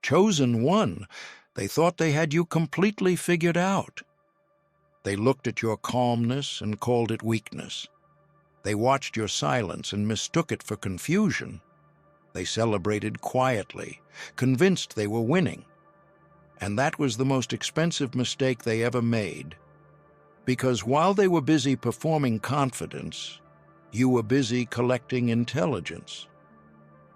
Chosen one, they thought they had you completely figured out. They looked at your calmness and called it weakness. They watched your silence and mistook it for confusion. They celebrated quietly, convinced they were winning. And that was the most expensive mistake they ever made. Because while they were busy performing confidence, you were busy collecting intelligence.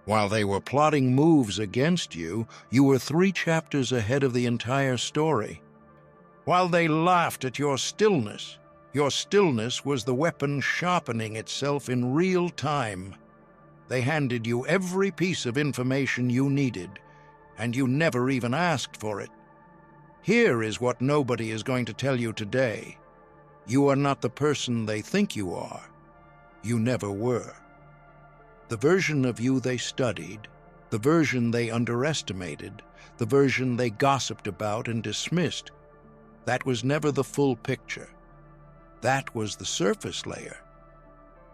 While they were plotting moves against you, you were 3 chapters ahead of the entire story. While they laughed at your stillness was the weapon sharpening itself in real time. They handed you every piece of information you needed, and you never even asked for it. Here is what nobody is going to tell you today. You are not the person they think you are. You never were. The version of you they studied, the version they underestimated, the version they gossiped about and dismissed, that was never the full picture. That was the surface layer,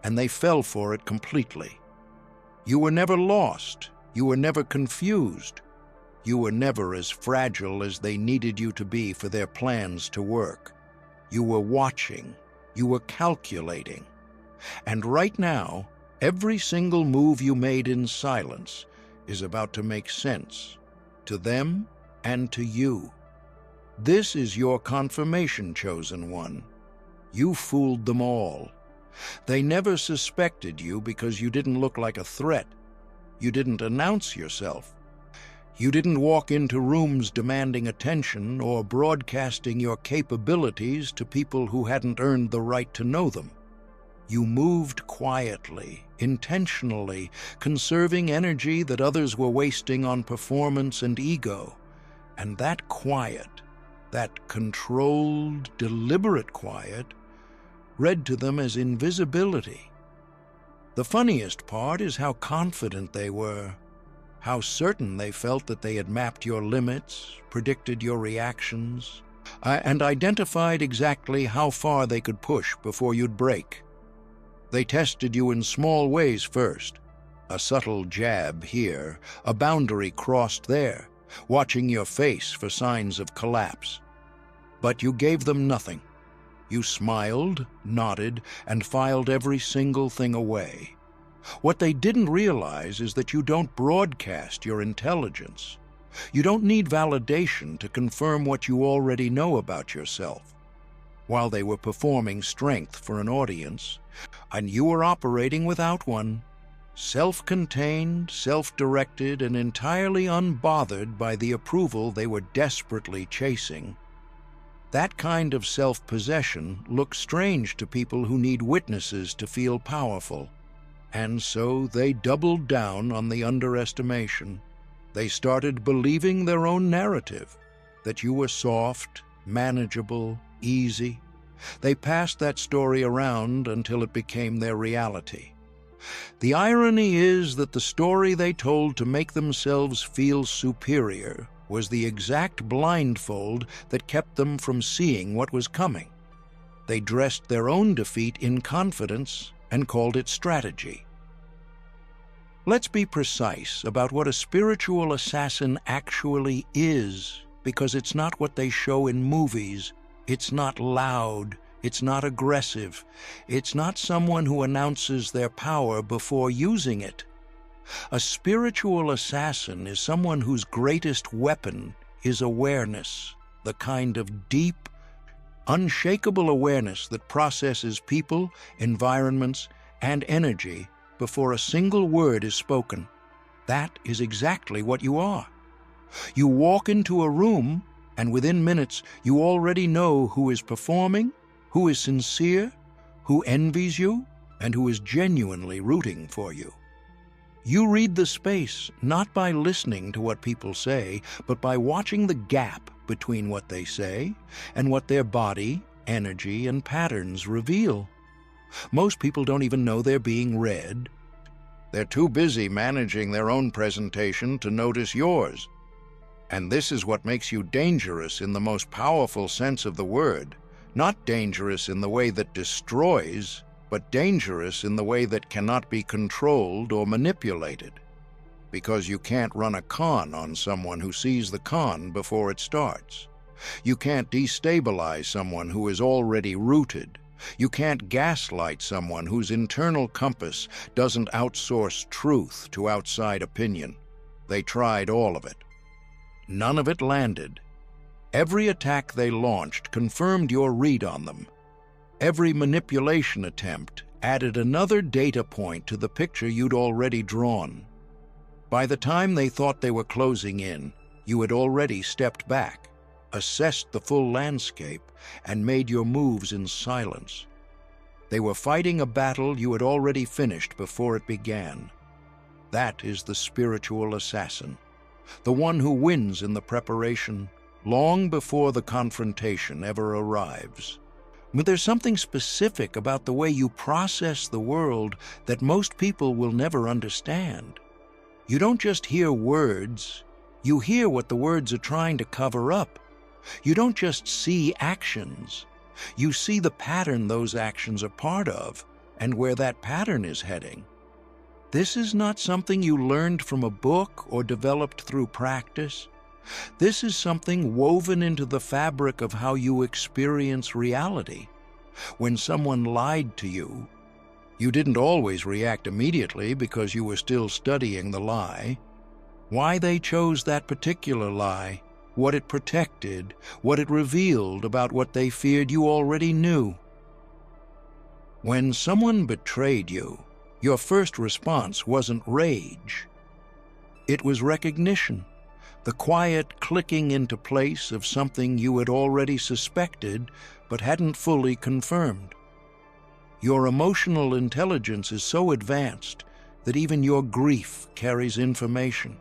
and they fell for it completely. You were never lost. You were never confused. You were never as fragile as they needed you to be for their plans to work. You were watching. You were calculating. And right now, every single move you made in silence is about to make sense to them and to you. This is your confirmation, chosen one. You fooled them all. They never suspected you because you didn't look like a threat. You didn't announce yourself. You didn't walk into rooms demanding attention or broadcasting your capabilities to people who hadn't earned the right to know them. You moved quietly, intentionally, conserving energy that others were wasting on performance and ego. And that quiet, that controlled, deliberate quiet, read to them as invisibility. The funniest part is how confident they were, how certain they felt that they had mapped your limits, predicted your reactions, and identified exactly how far they could push before you'd break. They tested you in small ways first, a subtle jab here, a boundary crossed there, watching your face for signs of collapse. But you gave them nothing. You smiled, nodded, and filed every single thing away. What they didn't realize is that you don't broadcast your intelligence. You don't need validation to confirm what you already know about yourself. While they were performing strength for an audience, and you were operating without one, self-contained, self-directed, and entirely unbothered by the approval they were desperately chasing, that kind of self-possession looks strange to people who need witnesses to feel powerful. And so they doubled down on the underestimation. They started believing their own narrative, that you were soft, manageable, easy. They passed that story around until it became their reality. The irony is that the story they told to make themselves feel superior was the exact blindfold that kept them from seeing what was coming. They dressed their own defeat in confidence and called it strategy. Let's be precise about what a spiritual assassin actually is, because it's not what they show in movies. It's not loud. It's not aggressive. It's not someone who announces their power before using it. A spiritual assassin is someone whose greatest weapon is awareness, the kind of deep, unshakable awareness that processes people, environments, and energy before a single word is spoken. That is exactly what you are. You walk into a room, and within minutes you already know who is performing, who is sincere, who envies you, and who is genuinely rooting for you. You read the space not by listening to what people say, but by watching the gap between what they say and what their body, energy, and patterns reveal. Most people don't even know they're being read. They're too busy managing their own presentation to notice yours. And this is what makes you dangerous in the most powerful sense of the word. Not dangerous in the way that destroys, but dangerous in the way that cannot be controlled or manipulated. because you can't run a con on someone who sees the con before it starts. You can't destabilize someone who is already rooted. You can't gaslight someone whose internal compass doesn't outsource truth to outside opinion. They tried all of it. None of it landed. Every attack they launched confirmed your read on them. Every manipulation attempt added another data point to the picture you'd already drawn. By the time they thought they were closing in, you had already stepped back, assessed the full landscape, and made your moves in silence. They were fighting a battle you had already finished before it began. That is the spiritual assassin, the one who wins in the preparation long before the confrontation ever arrives. But there's something specific about the way you process the world that most people will never understand. You don't just hear words, you hear what the words are trying to cover up. You don't just see actions, you see the pattern those actions are part of and where that pattern is heading. This is not something you learned from a book or developed through practice. This is something woven into the fabric of how you experience reality. When someone lied to you, you didn't always react immediately because you were still studying the lie. Why they chose that particular lie, what it protected, what it revealed about what they feared you already knew. When someone betrayed you, your first response wasn't rage. It was recognition. The quiet clicking into place of something you had already suspected but hadn't fully confirmed. Your emotional intelligence is so advanced that even your grief carries information.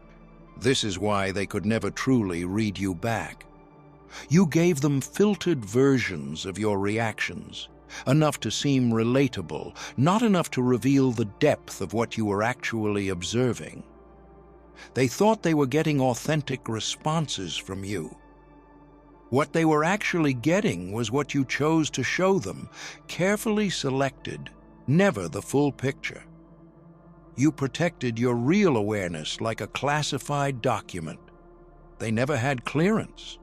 This is why they could never truly read you back. You gave them filtered versions of your reactions, enough to seem relatable, not enough to reveal the depth of what you were actually observing. They thought they were getting authentic responses from you. What they were actually getting was what you chose to show them, carefully selected, never the full picture. You protected your real awareness like a classified document. They never had clearance.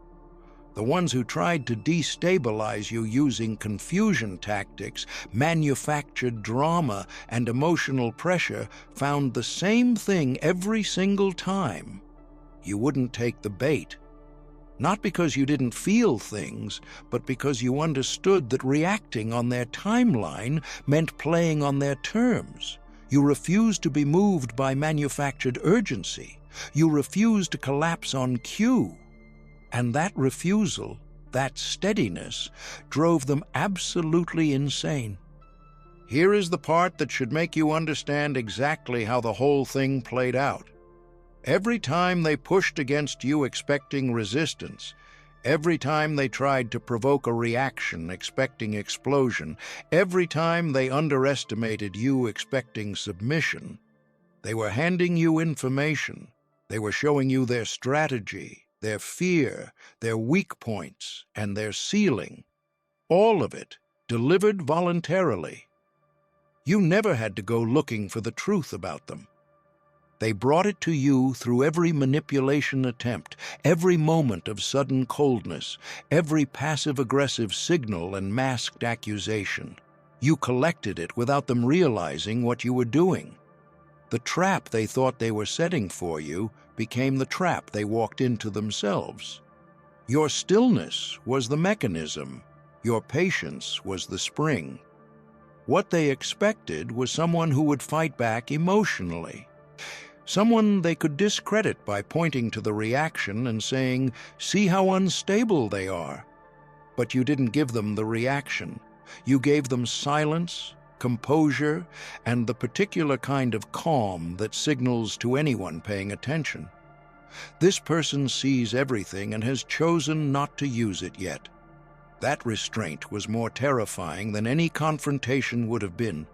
The ones who tried to destabilize you using confusion tactics, manufactured drama, and emotional pressure found the same thing every single time. You wouldn't take the bait. Not because you didn't feel things, but because you understood that reacting on their timeline meant playing on their terms. You refused to be moved by manufactured urgency. You refused to collapse on cue. And that refusal, that steadiness, drove them absolutely insane. Here is the part that should make you understand exactly how the whole thing played out. Every time they pushed against you expecting resistance, every time they tried to provoke a reaction expecting explosion, every time they underestimated you expecting submission, they were handing you information. They were showing you their strategy, their fear, their weak points, and their ceiling. All of it delivered voluntarily. You never had to go looking for the truth about them. They brought it to you through every manipulation attempt, every moment of sudden coldness, every passive-aggressive signal and masked accusation. You collected it without them realizing what you were doing. The trap they thought they were setting for you became the trap they walked into themselves. Your stillness was the mechanism. Your patience was the spring. What they expected was someone who would fight back emotionally. Someone they could discredit by pointing to the reaction and saying, "See how unstable they are." But you didn't give them the reaction. You gave them silence, composure, and the particular kind of calm that signals to anyone paying attention. This person sees everything and has chosen not to use it yet. That restraint was more terrifying than any confrontation would have been.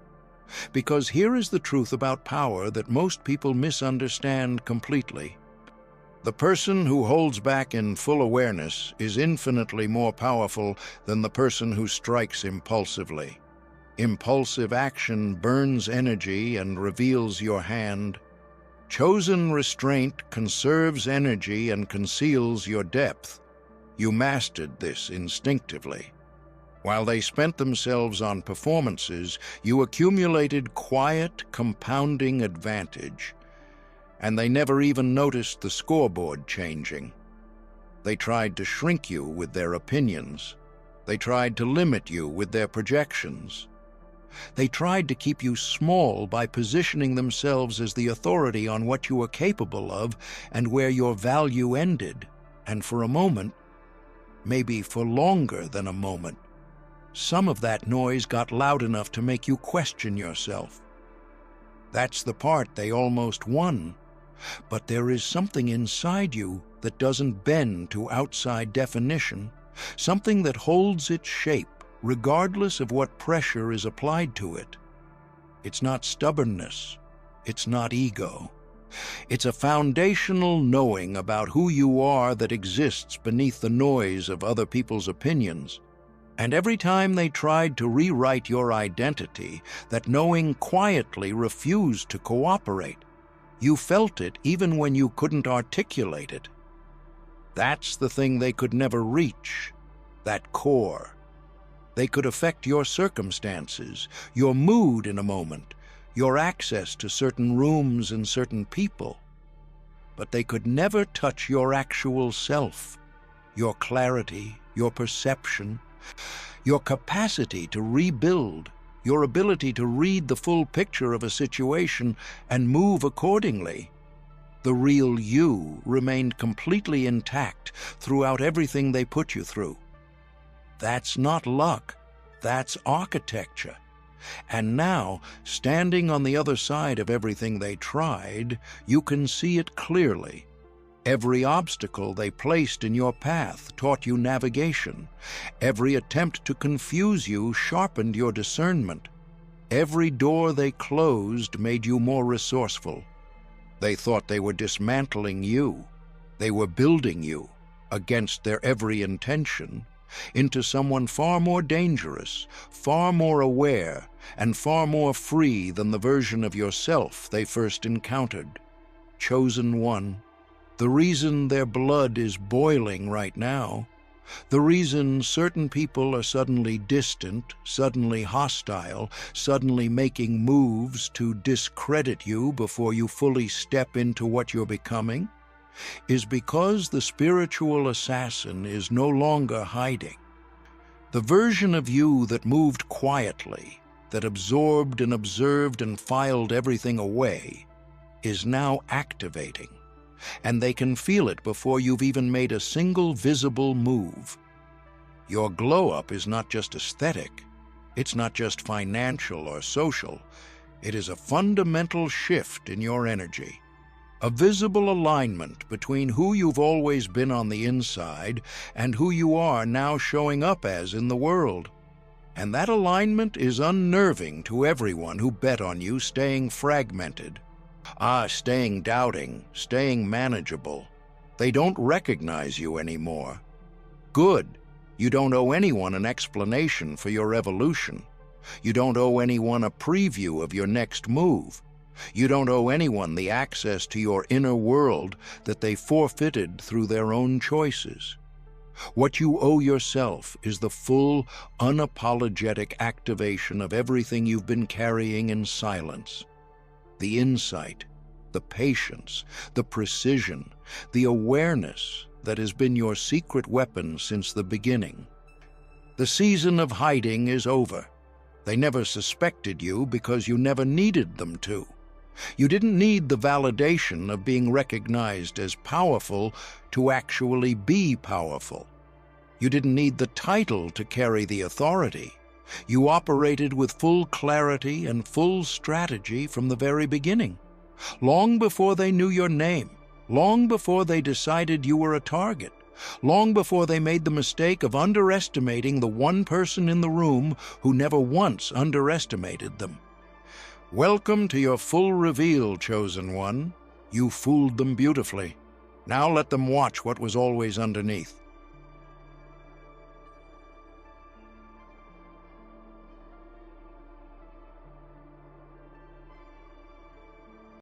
Because here is the truth about power that most people misunderstand completely. The person who holds back in full awareness is infinitely more powerful than the person who strikes impulsively. Impulsive action burns energy and reveals your hand. Chosen restraint conserves energy and conceals your depth. You mastered this instinctively. While they spent themselves on performances, you accumulated quiet, compounding advantage. And they never even noticed the scoreboard changing. They tried to shrink you with their opinions. They tried to limit you with their projections. They tried to keep you small by positioning themselves as the authority on what you were capable of and where your value ended. And for a moment, maybe for longer than a moment, some of that noise got loud enough to make you question yourself. That's the part they almost won. But there is something inside you that doesn't bend to outside definition, something that holds its shape regardless of what pressure is applied to it. It's not stubbornness. It's not ego. It's a foundational knowing about who you are that exists beneath the noise of other people's opinions. And every time they tried to rewrite your identity, that knowing quietly refused to cooperate. You felt it even when you couldn't articulate it. That's the thing they could never reach, that core. They could affect your circumstances, your mood in a moment, your access to certain rooms and certain people. But they could never touch your actual self, your clarity, your perception, your capacity to rebuild, your ability to read the full picture of a situation and move accordingly. The real you remained completely intact throughout everything they put you through. That's not luck, that's architecture. And now, standing on the other side of everything they tried, you can see it clearly. Every obstacle they placed in your path taught you navigation. Every attempt to confuse you sharpened your discernment. Every door they closed made you more resourceful. They thought they were dismantling you. They were building you, against their every intention, into someone far more dangerous, far more aware, and far more free than the version of yourself they first encountered. Chosen one. The reason their blood is boiling right now, the reason certain people are suddenly distant, suddenly hostile, suddenly making moves to discredit you before you fully step into what you're becoming, is because the spiritual assassin is no longer hiding. The version of you that moved quietly, that absorbed and observed and filed everything away, is now activating. And they can feel it before you've even made a single visible move. Your glow-up is not just aesthetic. It's not just financial or social. It is a fundamental shift in your energy. A visible alignment between who you've always been on the inside and who you are now showing up as in the world. And that alignment is unnerving to everyone who bet on you staying fragmented. Staying doubting, staying manageable. They don't recognize you anymore. Good. You don't owe anyone an explanation for your evolution. You don't owe anyone a preview of your next move. You don't owe anyone the access to your inner world that they forfeited through their own choices. What you owe yourself is the full, unapologetic activation of everything you've been carrying in silence. The insight, the patience, the precision, the awareness that has been your secret weapon since the beginning. The season of hiding is over. They never suspected you because you never needed them to. You didn't need the validation of being recognized as powerful to actually be powerful. You didn't need the title to carry the authority. You operated with full clarity and full strategy from the very beginning, long before they knew your name, long before they decided you were a target, long before they made the mistake of underestimating the one person in the room who never once underestimated them. Welcome to your full reveal, Chosen One. You fooled them beautifully. Now let them watch what was always underneath.